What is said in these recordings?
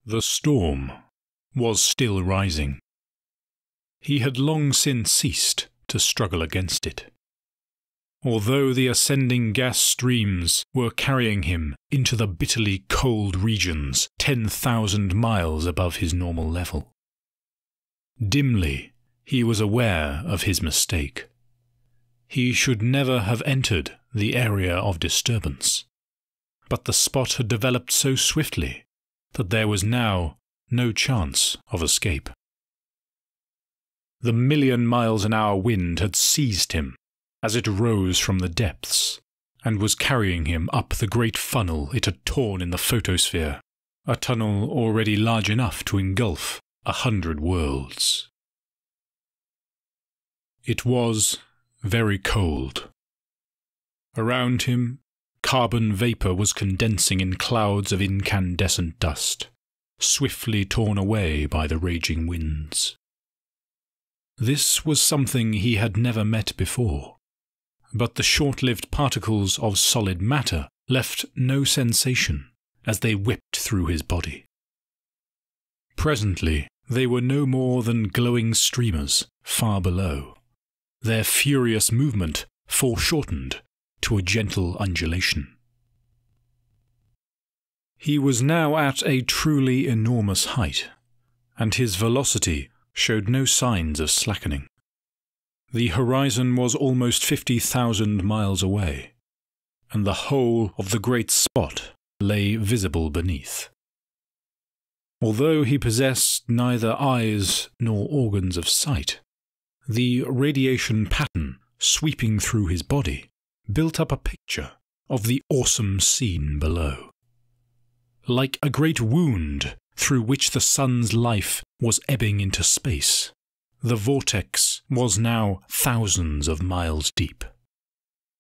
The storm was still rising. He had long since ceased to struggle against it. Although the ascending gas streams were carrying him into the bitterly cold regions 10,000 miles above his normal level. Dimly, he was aware of his mistake. He should never have entered the area of disturbance, but the spot had developed so swiftly that there was now no chance of escape. The million-miles-an-hour wind had seized him as it rose from the depths, and was carrying him up the great funnel it had torn in the photosphere, a tunnel already large enough to engulf 100 worlds. It was very cold. Around him, carbon vapour was condensing in clouds of incandescent dust, swiftly torn away by the raging winds. This was something he had never met before, but the short-lived particles of solid matter left no sensation as they whipped through his body. Presently, they were no more than glowing streamers far below, their furious movement foreshortened to a gentle undulation. He was now at a truly enormous height, and his velocity showed no signs of slackening. The horizon was almost 50,000 miles away, and the whole of the great spot lay visible beneath. Although he possessed neither eyes nor organs of sight, the radiation pattern sweeping through his body built up a picture of the awesome scene below. Like a great wound through which the sun's life was ebbing into space, the vortex was now thousands of miles deep.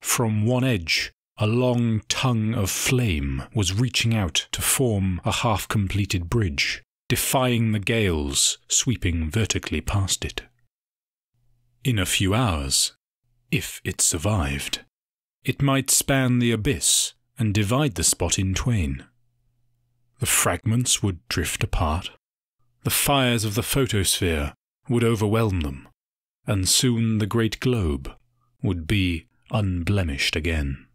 From one edge, a long tongue of flame was reaching out to form a half-completed bridge, defying the gales sweeping vertically past it. In a few hours, if it survived, it might span the abyss and divide the spot in twain. The fragments would drift apart. The fires of the photosphere would overwhelm them, and soon the great globe would be unblemished again.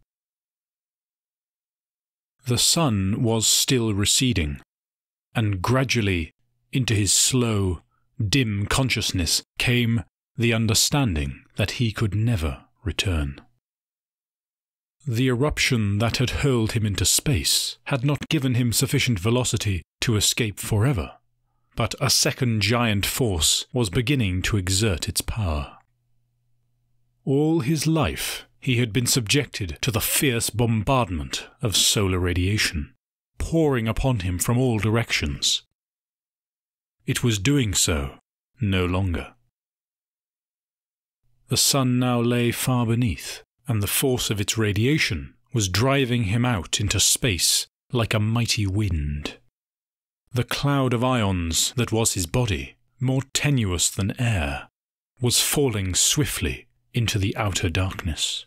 The sun was still receding, and gradually into his slow, dim consciousness came the understanding that he could never return. The eruption that had hurled him into space had not given him sufficient velocity to escape forever, but a second giant force was beginning to exert its power. All his life he had been subjected to the fierce bombardment of solar radiation, pouring upon him from all directions. It was doing so no longer. The sun now lay far beneath, and the force of its radiation was driving him out into space like a mighty wind. The cloud of ions that was his body, more tenuous than air, was falling swiftly into the outer darkness.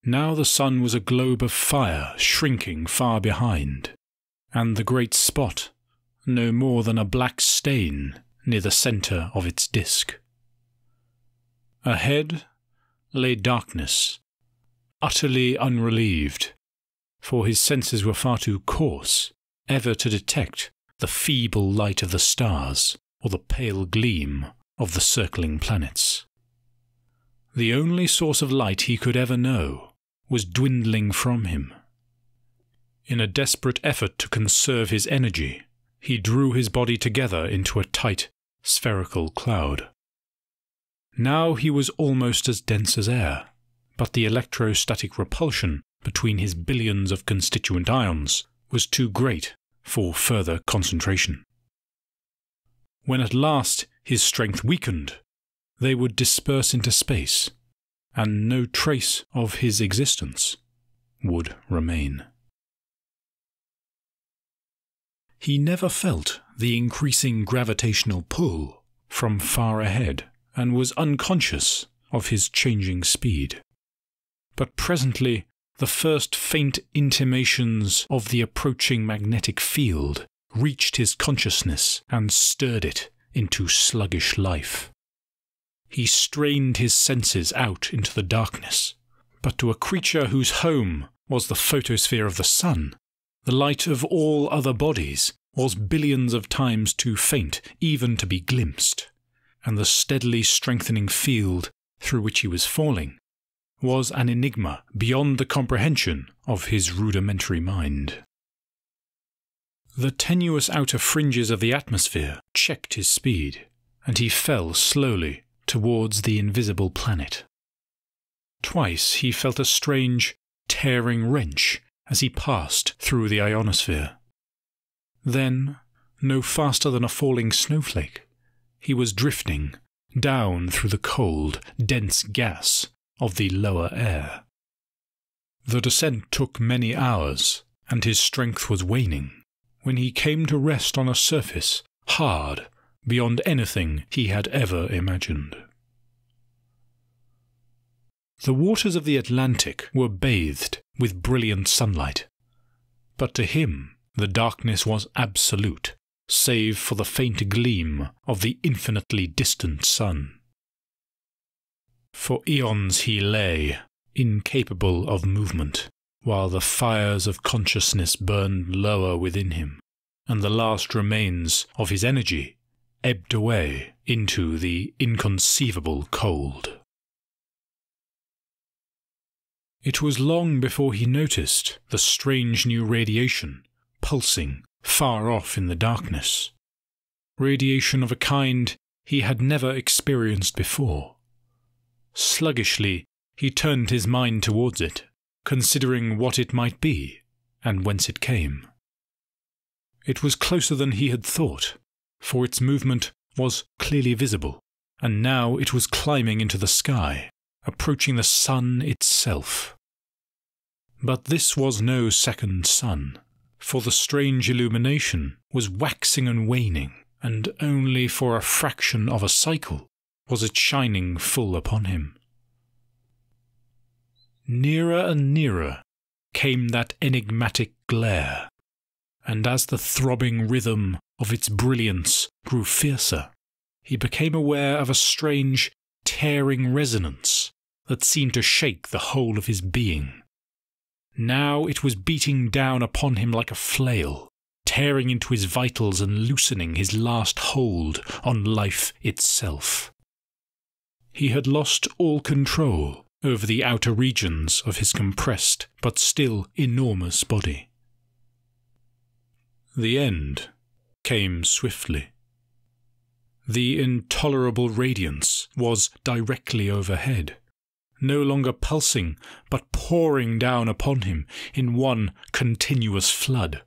Now the sun was a globe of fire shrinking far behind, and the great spot no more than a black stain near the centre of its disk. Ahead lay darkness, utterly unrelieved, for his senses were far too coarse ever to detect the feeble light of the stars or the pale gleam of the circling planets. The only source of light he could ever know was dwindling from him. In a desperate effort to conserve his energy, he drew his body together into a tight, spherical cloud. Now he was almost as dense as air, but the electrostatic repulsion between his billions of constituent ions was too great for further concentration. When at last his strength weakened, they would disperse into space, and no trace of his existence would remain. He never felt the increasing gravitational pull from far ahead, and was unconscious of his changing speed. But presently the first faint intimations of the approaching magnetic field reached his consciousness and stirred it into sluggish life. He strained his senses out into the darkness, but to a creature whose home was the photosphere of the sun, the light of all other bodies was billions of times too faint even to be glimpsed, and the steadily strengthening field through which he was falling was an enigma beyond the comprehension of his rudimentary mind. The tenuous outer fringes of the atmosphere checked his speed, and he fell slowly towards the invisible planet. Twice he felt a strange, tearing wrench as he passed through the ionosphere. Then, no faster than a falling snowflake, he was drifting down through the cold, dense gas of the lower air. The descent took many hours, and his strength was waning, when he came to rest on a surface hard beyond anything he had ever imagined. The waters of the Atlantic were bathed with brilliant sunlight, but to him the darkness was absolute, save for the faint gleam of the infinitely distant sun. For eons he lay, incapable of movement, while the fires of consciousness burned lower within him, and the last remains of his energy ebbed away into the inconceivable cold. It was long before he noticed the strange new radiation pulsing far off in the darkness, radiation of a kind he had never experienced before. Sluggishly, he turned his mind towards it, considering what it might be and whence it came. It was closer than he had thought, for its movement was clearly visible, and now it was climbing into the sky, approaching the sun itself. But this was no second sun, for the strange illumination was waxing and waning, and only for a fraction of a cycle was it shining full upon him. Nearer and nearer came that enigmatic glare, and as the throbbing rhythm of its brilliance grew fiercer, he became aware of a strange, tearing resonance that seemed to shake the whole of his being. Now it was beating down upon him like a flail, tearing into his vitals and loosening his last hold on life itself. He had lost all control over the outer regions of his compressed but still enormous body. The end came swiftly. The intolerable radiance was directly overhead, no longer pulsing but pouring down upon him in one continuous flood.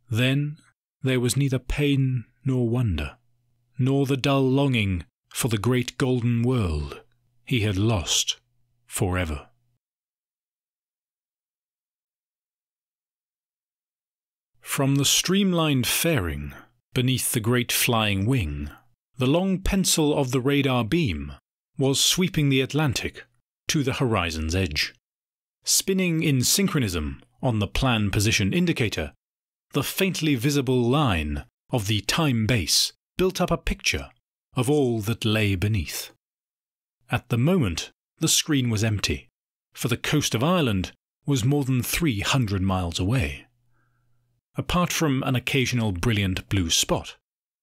Then there was neither pain nor wonder, nor the dull longing for the great golden world he had lost forever. From the streamlined fairing beneath the great flying wing, the long pencil of the radar beam was sweeping the Atlantic to the horizon's edge. Spinning in synchronism on the plan position indicator, the faintly visible line of the time base built up a picture of all that lay beneath. At the moment, the screen was empty, for the coast of Ireland was more than 300 miles away. Apart from an occasional brilliant blue spot,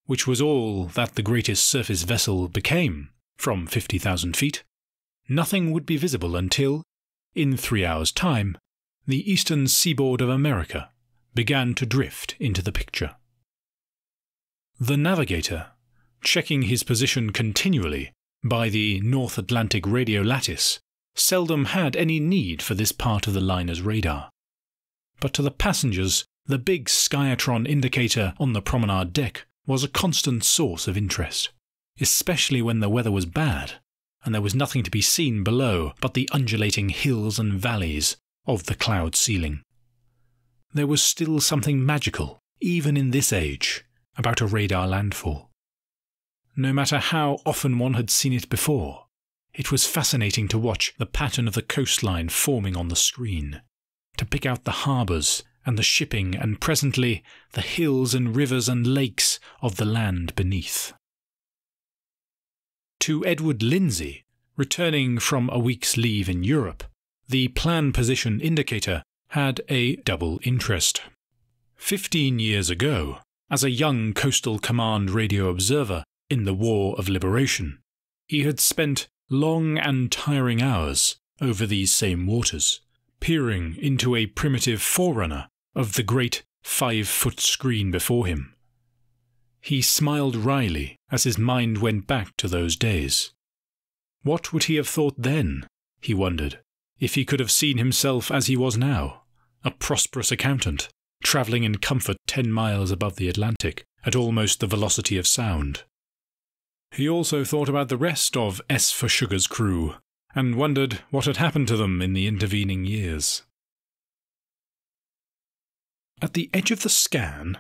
which was all that the greatest surface vessel became from 50,000 feet, nothing would be visible until, in 3 hours' time, the eastern seaboard of America began to drift into the picture. The navigator, checking his position continually by the North Atlantic radio lattice, seldom had any need for this part of the liner's radar. But to the passengers, the big Skyatron indicator on the promenade deck was a constant source of interest, especially when the weather was bad and there was nothing to be seen below but the undulating hills and valleys of the cloud ceiling. There was still something magical, even in this age, about a radar landfall. No matter how often one had seen it before, It was fascinating to watch the pattern of the coastline forming on the screen, to pick out the harbours and the shipping and presently the hills and rivers and lakes of the land beneath. To Edward Lindsay, returning from a week's leave in Europe, the plan position indicator had a double interest. 15 years ago, as a young Coastal Command radio observer in the War of Liberation, he had spent long and tiring hours over these same waters, peering into a primitive forerunner of the great 5-foot screen before him. He smiled wryly as his mind went back to those days. What would he have thought then, he wondered, if he could have seen himself as he was now, a prosperous accountant, travelling in comfort 10 miles above the Atlantic, at almost the velocity of sound. He also thought about the rest of S for Sugar's crew, and wondered what had happened to them in the intervening years. At the edge of the scan,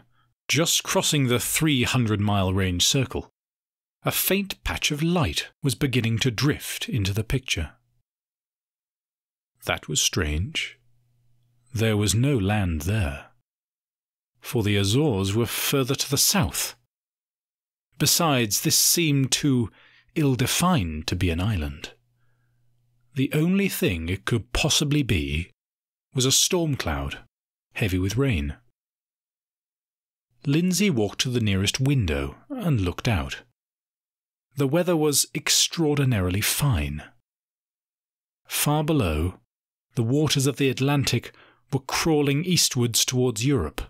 just crossing the 300-mile range circle, a faint patch of light was beginning to drift into the picture. That was strange. There was no land there, for the Azores were further to the south. Besides, this seemed too ill-defined to be an island. The only thing it could possibly be was a storm cloud, heavy with rain. Lindsay walked to the nearest window and looked out. The weather was extraordinarily fine. Far below, the waters of the Atlantic were crawling eastwards towards Europe.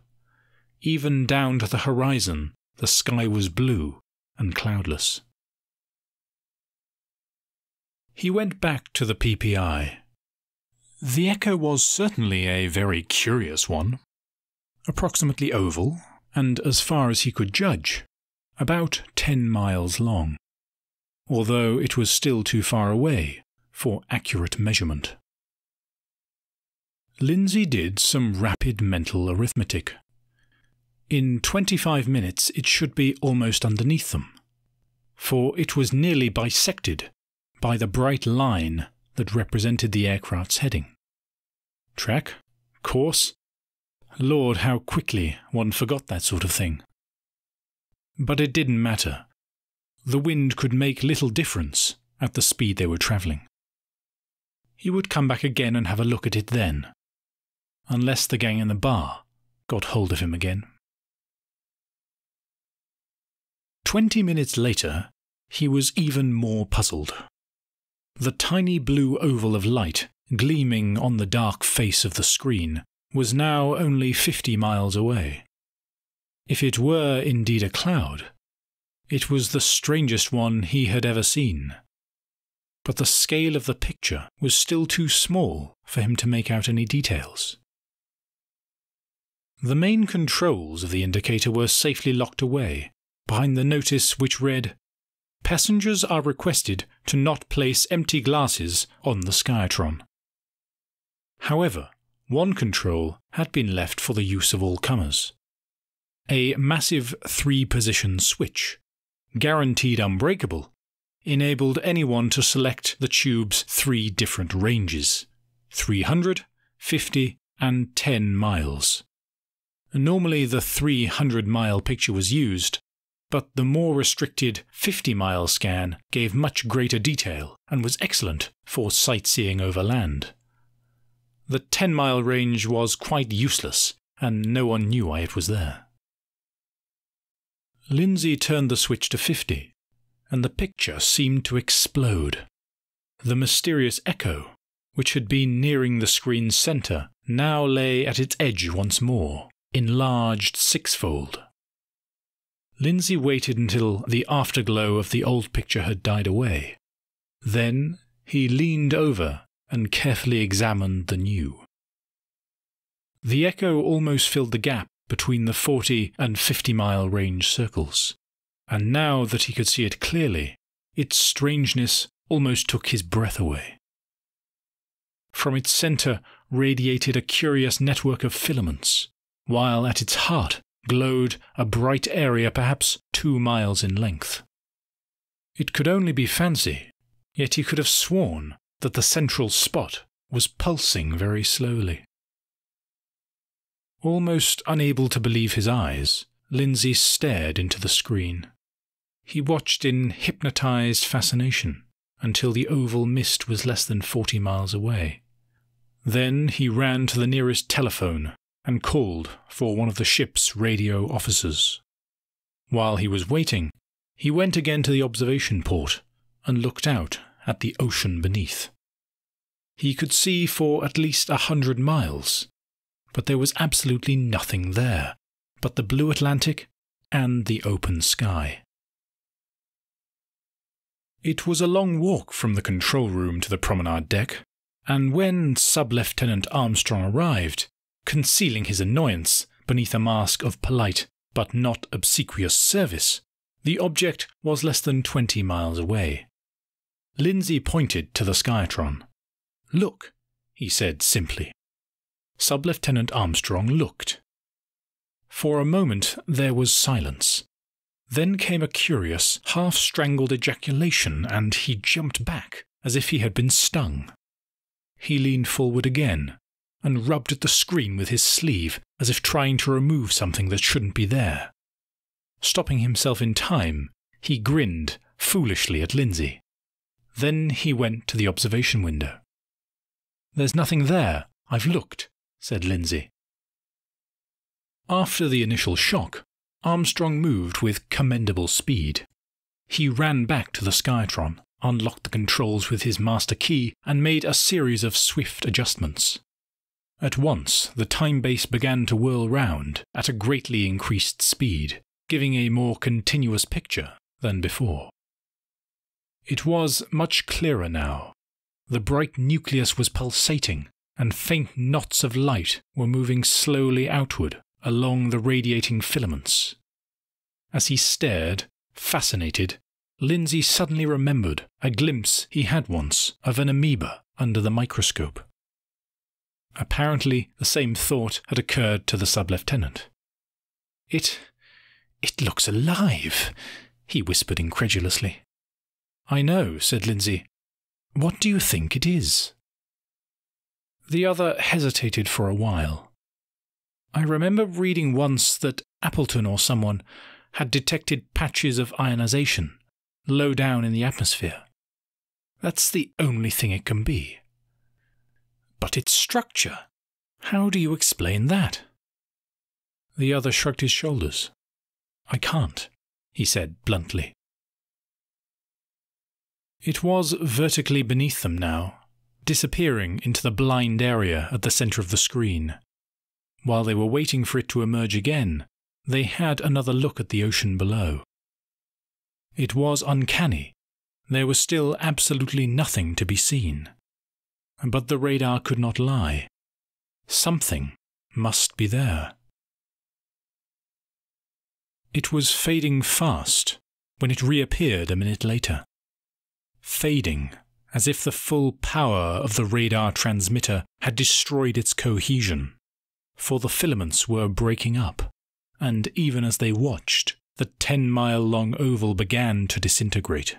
Even down to the horizon, the sky was blue and cloudless. He went back to the PPI. The echo was certainly a very curious one. Approximately oval, and as far as he could judge, about 10 miles long, although it was still too far away for accurate measurement. Lindsay did some rapid mental arithmetic. In 25 minutes it should be almost underneath them, for it was nearly bisected by the bright line that represented the aircraft's heading. Track? Course? Lord, how quickly one forgot that sort of thing. But it didn't matter. The wind could make little difference at the speed they were travelling. He would come back again and have a look at it then, unless the gang in the bar got hold of him again. 20 minutes later, he was even more puzzled. The tiny blue oval of light gleaming on the dark face of the screen was now only 50 miles away. If it were indeed a cloud, it was the strangest one he had ever seen. But the scale of the picture was still too small for him to make out any details. The main controls of the indicator were safely locked away behind the notice which read, "Passengers are requested to not place empty glasses on the Skytron." However, one control had been left for the use of all comers. A massive 3-position switch, guaranteed unbreakable, enabled anyone to select the tube's 3 different ranges: 300, 50, and 10 miles. Normally the 300-mile picture was used, but the more restricted 50-mile scan gave much greater detail and was excellent for sightseeing over land. The 10-mile range was quite useless, and no one knew why it was there. Lindsay turned the switch to 50, and the picture seemed to explode. The mysterious echo, which had been nearing the screen's centre, now lay at its edge once more, enlarged 6-fold. Lindsay waited until the afterglow of the old picture had died away. Then he leaned over and carefully examined the new. The echo almost filled the gap between the 40 and 50-mile range circles, and now that he could see it clearly, its strangeness almost took his breath away. From its centre radiated a curious network of filaments, while at its heart glowed a bright area perhaps 2 miles in length. It could only be fancy. yet he could have sworn that the central spot was pulsing very slowly. Almost unable to believe his eyes, Lindsay stared into the screen. He watched in hypnotized fascination until the oval mist was less than 40 miles away. Then he ran to the nearest telephone and called for one of the ship's radio officers. While he was waiting, he went again to the observation port and looked out at the ocean beneath. He could see for at least 100 miles, but there was absolutely nothing there but the blue Atlantic and the open sky. It was a long walk from the control room to the promenade deck, and when Sub-Lieutenant Armstrong arrived, concealing his annoyance beneath a mask of polite but not obsequious service, the object was less than 20 miles away. Lindsay pointed to the Skytron. "Look," he said simply. Sub-Lieutenant Armstrong looked. For a moment there was silence. Then came a curious, half-strangled ejaculation, and he jumped back as if he had been stung. He leaned forward again and rubbed at the screen with his sleeve as if trying to remove something that shouldn't be there. Stopping himself in time, he grinned foolishly at Lindsay. Then he went to the observation window. "There's nothing there. I've looked," said Lindsay. After the initial shock, Armstrong moved with commendable speed. He ran back to the Skytron, unlocked the controls with his master key, and made a series of swift adjustments. At once, the time base began to whirl round at a greatly increased speed, giving a more continuous picture than before. It was much clearer now. The bright nucleus was pulsating, and faint knots of light were moving slowly outward along the radiating filaments. As he stared, fascinated, Lindsay suddenly remembered a glimpse he had once of an amoeba under the microscope. Apparently, the same thought had occurred to the sub-lieutenant. It looks alive," he whispered incredulously. "I know," said Lindsay. "What do you think it is?" The other hesitated for a while. "I remember reading once that Appleton or someone had detected patches of ionization low down in the atmosphere. That's the only thing it can be." "But its structure, how do you explain that?" The other shrugged his shoulders. "I can't," he said bluntly. It was vertically beneath them now, disappearing into the blind area at the centre of the screen. While they were waiting for it to emerge again, they had another look at the ocean below. It was uncanny. There was still absolutely nothing to be seen. But the radar could not lie. Something must be there. It was fading fast when it reappeared a minute later. Fading, as if the full power of the radar transmitter had destroyed its cohesion, for the filaments were breaking up, and even as they watched, the 10-mile-long oval began to disintegrate.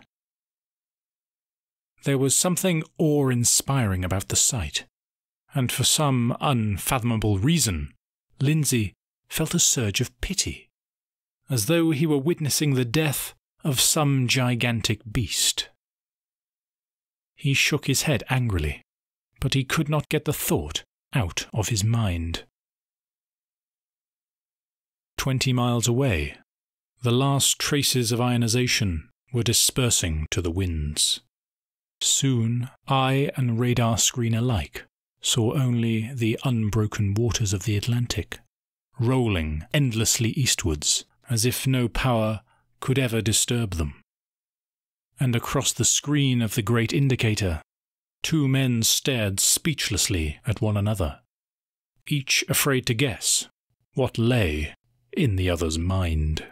There was something awe-inspiring about the sight, and for some unfathomable reason, Lindsay felt a surge of pity, as though he were witnessing the death of some gigantic beast. He shook his head angrily, but he could not get the thought out of his mind. 20 miles away, the last traces of ionization were dispersing to the winds. Soon, eye and radar screen alike saw only the unbroken waters of the Atlantic, rolling endlessly eastwards, as if no power could ever disturb them. And across the screen of the great indicator, two men stared speechlessly at one another, each afraid to guess what lay in the other's mind.